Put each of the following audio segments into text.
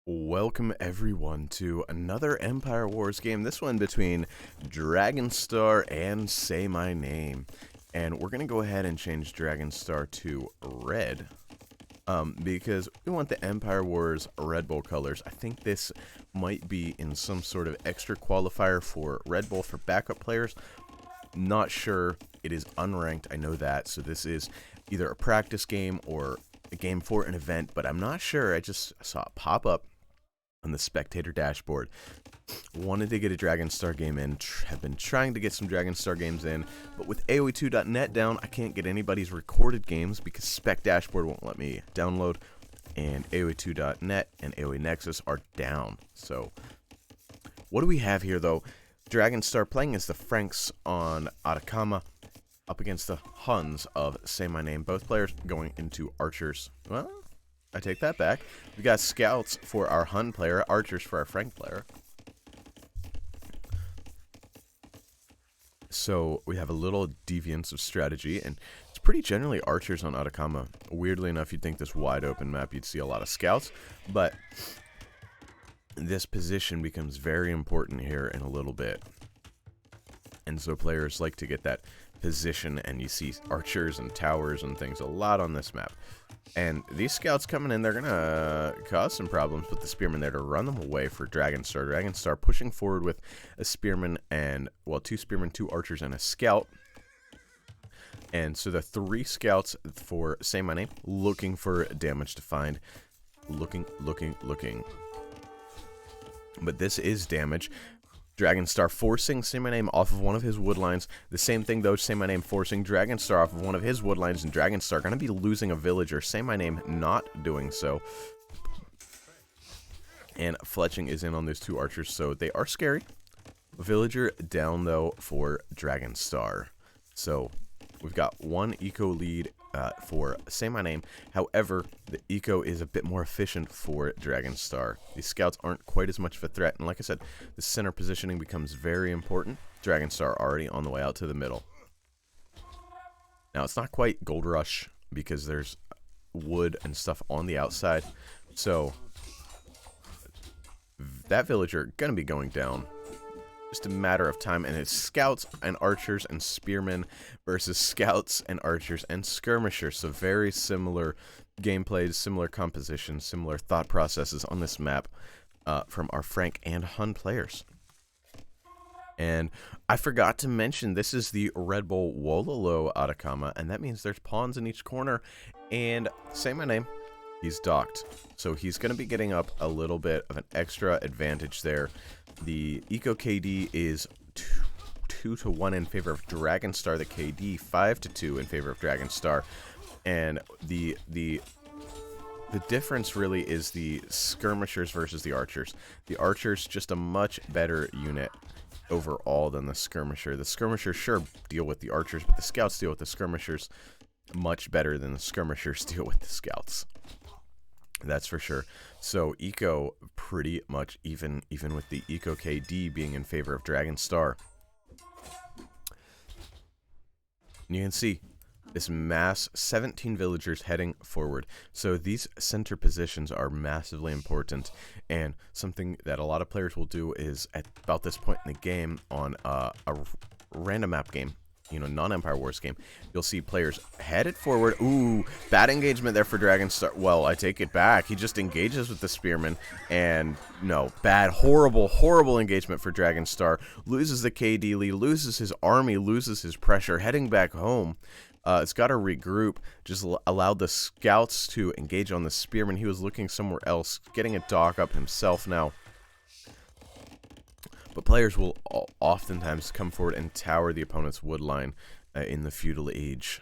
Welcome everyone to another Empire Wars game, this one between Dragonstar and Say My Name. And we're going to go ahead and change Dragonstar to red, because we want the Empire Wars Red Bull colors. I think this might be in some sort of extra qualifier for Red Bull for backup players. Not sure. It is unranked, I know that, so this is either a practice game or a game for an event, but I'm not sure. I just saw it pop up on the spectator dashboard. Wanted to get a Dragonstar game in, have been trying to get some Dragonstar games in, but with AOE2.net down, I can't get anybody's recorded games because Spec Dashboard won't let me download, and AOE2.net and AOE Nexus are down. So, what do we have here though? Dragonstar playing as the Franks on Atacama, up against the Huns of Say My Name. Both players going into archers. Well, I take that back. We got scouts for our Hun player, archers for our Frank player. So we have a little deviance of strategy, and it's pretty generally archers on Atacama. Weirdly enough, you'd think this wide open map you'd see a lot of scouts, but this position becomes very important here in a little bit. And so players like to get that position, and you see archers and towers and things a lot on this map. And these scouts coming in, they're going to cause some problems with the spearmen there to run them away for Dragonstar. Dragonstar pushing forward with a spearman and, well, two spearmen, two archers, and a scout. And so the three scouts for Say My Name, looking for damage to find. Looking. But this is damage. Dragonstar forcing Say My Name off of one of his woodlines. The same thing though, Say My Name forcing Dragonstar off of one of his woodlines, and Dragonstar going to be losing a villager. Say My Name not doing so. And fletching is in on those two archers, so they are scary. Villager down though for Dragonstar. So we've got one eco lead for Say My Name. However, the eco is a bit more efficient for Dragonstar. These scouts aren't quite as much of a threat, and like I said, the center positioning becomes very important. Dragonstar already on the way out to the middle. Now, it's not quite Gold Rush because there's wood and stuff on the outside, so that villager gonna be going down. Just a matter of time, and it's scouts and archers and spearmen versus scouts and archers and skirmishers. So very similar gameplays, similar compositions, similar thought processes on this map from our Frank and Hun players. And I forgot to mention, this is the Red Bull Wololo Atacama, and that means there's pawns in each corner. And Say My Name, he's docked, so he's going to be getting up a little bit of an extra advantage there. The Eco KD is 2 to 1 in favor of Dragonstar. The KD 5 to 2 in favor of Dragonstar, and the difference really is the skirmishers versus the archers. The archers just a much better unit overall than the skirmisher. The skirmishers sure deal with the archers, but the scouts deal with the skirmishers much better than the skirmishers deal with the scouts. That's for sure. So eco pretty much even with the eco KD being in favor of Dragonstar. And you can see this mass 17 villagers heading forward. So these center positions are massively important, and something that a lot of players will do is at about this point in the game on a random map game, you know, non-Empire Wars game, you'll see players headed forward. Ooh, bad engagement there for Dragonstar. Well, I take it back. He just engages with the spearman, and no, bad, horrible engagement for Dragonstar. Loses the KD lead, loses his army, loses his pressure, heading back home. It's got to regroup, just allowed the scouts to engage on the spearman. He was looking somewhere else, getting a dock up himself now. But players will oftentimes come forward and tower the opponent's wood line in the feudal age.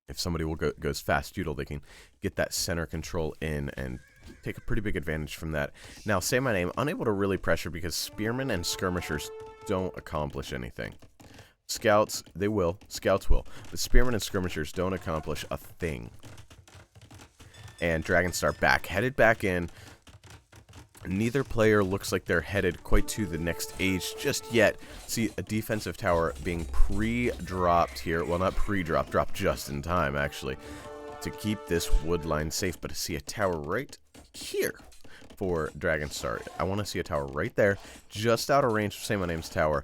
If somebody goes fast feudal, they can get that center control in and take a pretty big advantage from that. Now, Say My Name, unable to really pressure because spearmen and skirmishers don't accomplish anything. Scouts, they will. Scouts will. But spearmen and skirmishers don't accomplish a thing. And Dragonstar headed back in. Neither player looks like they're headed quite to the next age just yet. See a defensive tower being pre-dropped here. Well, not pre-dropped, dropped just in time, actually, to keep this wood line safe. But to see a tower right here for Dragon Star. I want to see a tower right there, just out of range of Say My Name's tower,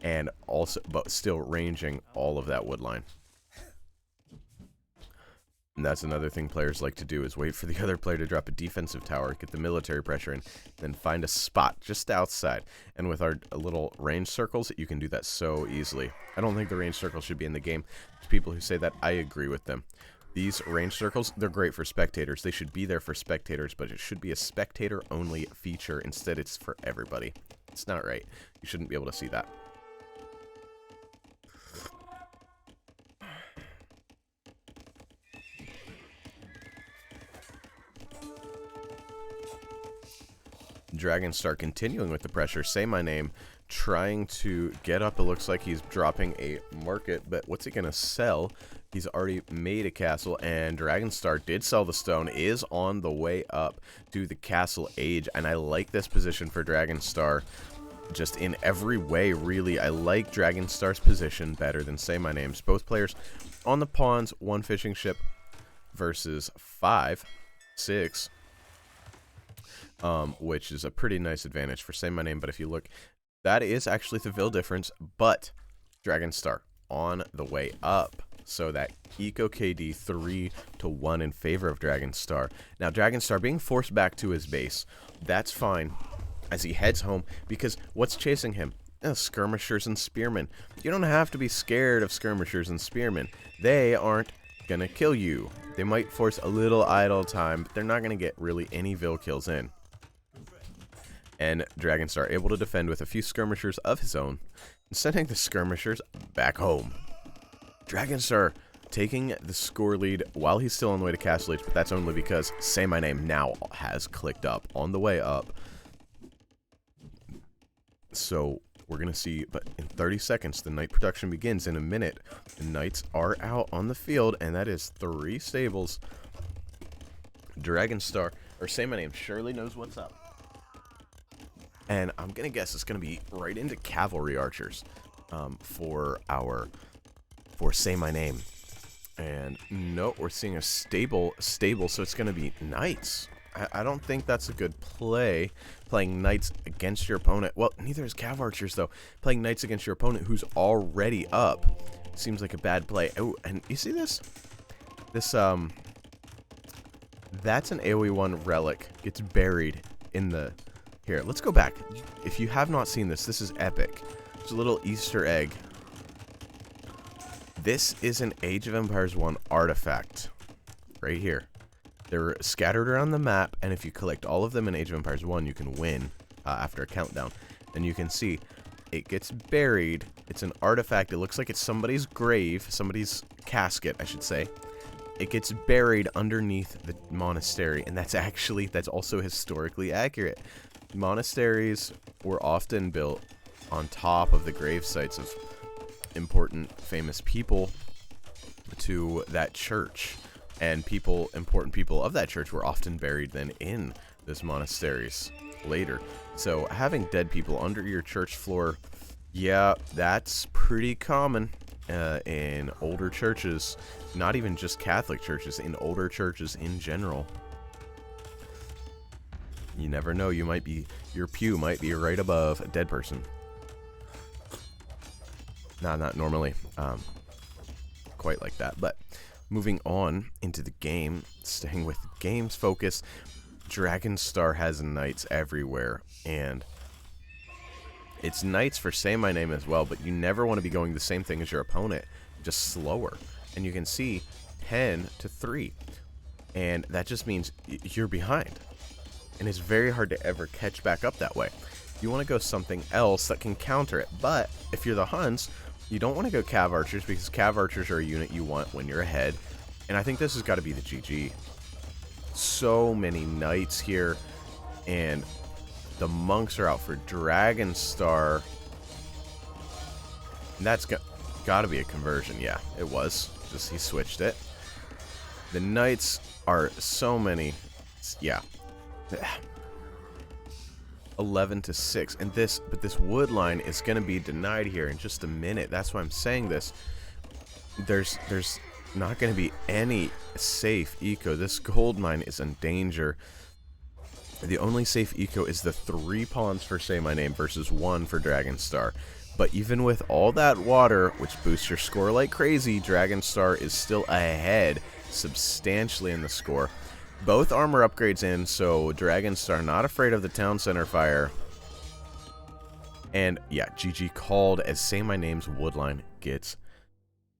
and also, but still ranging all of that wood line. And that's another thing players like to do, is wait for the other player to drop a defensive tower, get the military pressure in, then find a spot just outside. And with our little range circles, you can do that so easily. I don't think the range circle should be in the game. There's people who say that. I agree with them. These range circles, they're great for spectators. They should be there for spectators, but it should be a spectator-only feature. Instead, it's for everybody. It's not right. You shouldn't be able to see that. Dragon Star continuing with the pressure. Say My Name trying to get up. It looks like he's dropping a market, but what's he gonna sell? He's already made a castle, and Dragon Star did sell the stone, is on the way up to the castle age, and I like this position for Dragon Star just in every way, really. I like Dragon Star's position better than Say My Name's. Both players on the pawns, 1 fishing ship versus 5, 6. Which is a pretty nice advantage for Say My Name. But if you look, that is actually the Ville difference, but Dragon Star on the way up. So that Eco KD 3-1 in favor of Dragon Star. Now Dragon Star being forced back to his base, that's fine as he heads home, because what's chasing him? Skirmishers and spearmen. You don't have to be scared of skirmishers and spearmen. They aren't gonna kill you. They might force a little idle time, but they're not gonna get really any Ville kills in. And Dragon Star able to defend with a few skirmishers of his own, and sending the skirmishers back home. Dragon Star taking the score lead while he's still on the way to Castle Age, but that's only because Say My Name now has clicked up on the way up. So we're going to see, but in 30 seconds, the night production begins. In a minute, the knights are out on the field, and that is 3 stables. Dragon Star, or Say My Name, surely knows what's up. And I'm going to guess it's going to be right into cavalry archers for Say My Name. And no, we're seeing a stable, so it's going to be knights. I don't think that's a good play, playing knights against your opponent. Well, neither is cav archers, though. Playing knights against your opponent who's already up seems like a bad play. Oh, and you see this? This, that's an AoE 1 relic. Gets buried in the... Here, let's go back. If you have not seen this, this is epic. It's a little Easter egg. This is an Age of Empires 1 artifact. Right here. They're scattered around the map, and if you collect all of them in Age of Empires 1, you can win after a countdown. And you can see, it gets buried. It's an artifact. It looks like it's somebody's grave, somebody's casket, I should say. It gets buried underneath the monastery, and that's also historically accurate. Monasteries were often built on top of the grave sites of important, famous people to that church. And important people of that church were often buried then in those monasteries later. So having dead people under your church floor, yeah, that's pretty common in older churches. Not even just Catholic churches, in older churches in general. You never know, your pew might be right above a dead person. Nah, not normally quite like that, but moving on into the game, staying with the game's focus, Dragon Star has knights everywhere, and it's knights for Say My Name as well, but you never want to be going the same thing as your opponent, just slower. And you can see 10-3, and that just means you're behind. And it's very hard to ever catch back up that way. You want to go something else that can counter it, but if you're the Huns, you don't want to go Cav Archers, because Cav Archers are a unit you want when you're ahead. And I think this has got to be the GG. So many knights here. And the monks are out for Dragon Star. And that's got to be a conversion. Yeah, it was. Just he switched it. The knights are so many. Yeah. 11-6, and this wood line is going to be denied here in just a minute. That's why I'm saying this. There's not going to be any safe eco. This gold mine is in danger. The only safe eco is the 3 pawns for Say My Name versus 1 for Dragon Star. But even with all that water, which boosts your score like crazy, Dragon Star is still ahead substantially in the score. Both armor upgrades in, so Dragon Star not afraid of the town center fire. And yeah, GG called as Say My Name's Woodline gets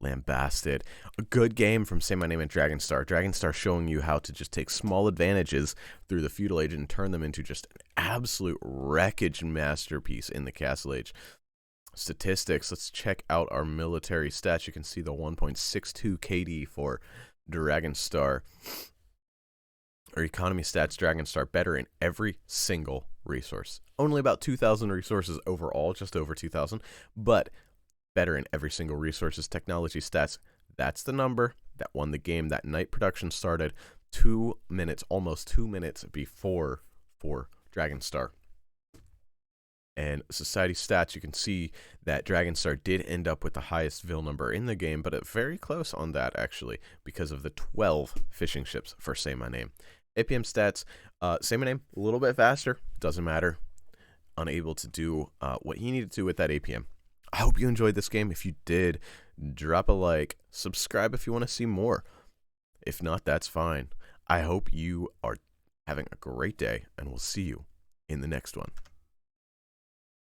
lambasted. A good game from Say My Name and Dragon Star. Dragon Star showing you how to just take small advantages through the Feudal Age and turn them into just an absolute wreckage masterpiece in the Castle Age. Statistics, let's check out our military stats. You can see the 1.62 KD for Dragon Star. Our economy stats, Dragon Star better in every single resource. Only about 2,000 resources overall, just over 2,000, but better in every single resources. Technology stats, that's the number that won the game. That night production started 2 minutes, almost 2 minutes before for Dragon Star. And society stats, you can see that Dragon Star did end up with the highest Vil number in the game, but very close on that actually because of the 12 fishing ships for Say My Name. APM stats, Say My Name a little bit faster, doesn't matter. Unable to do what he needed to with that APM. I hope you enjoyed this game. If you did, drop a like, subscribe if you want to see more. If not, that's fine. I hope you are having a great day, and we'll see you in the next one.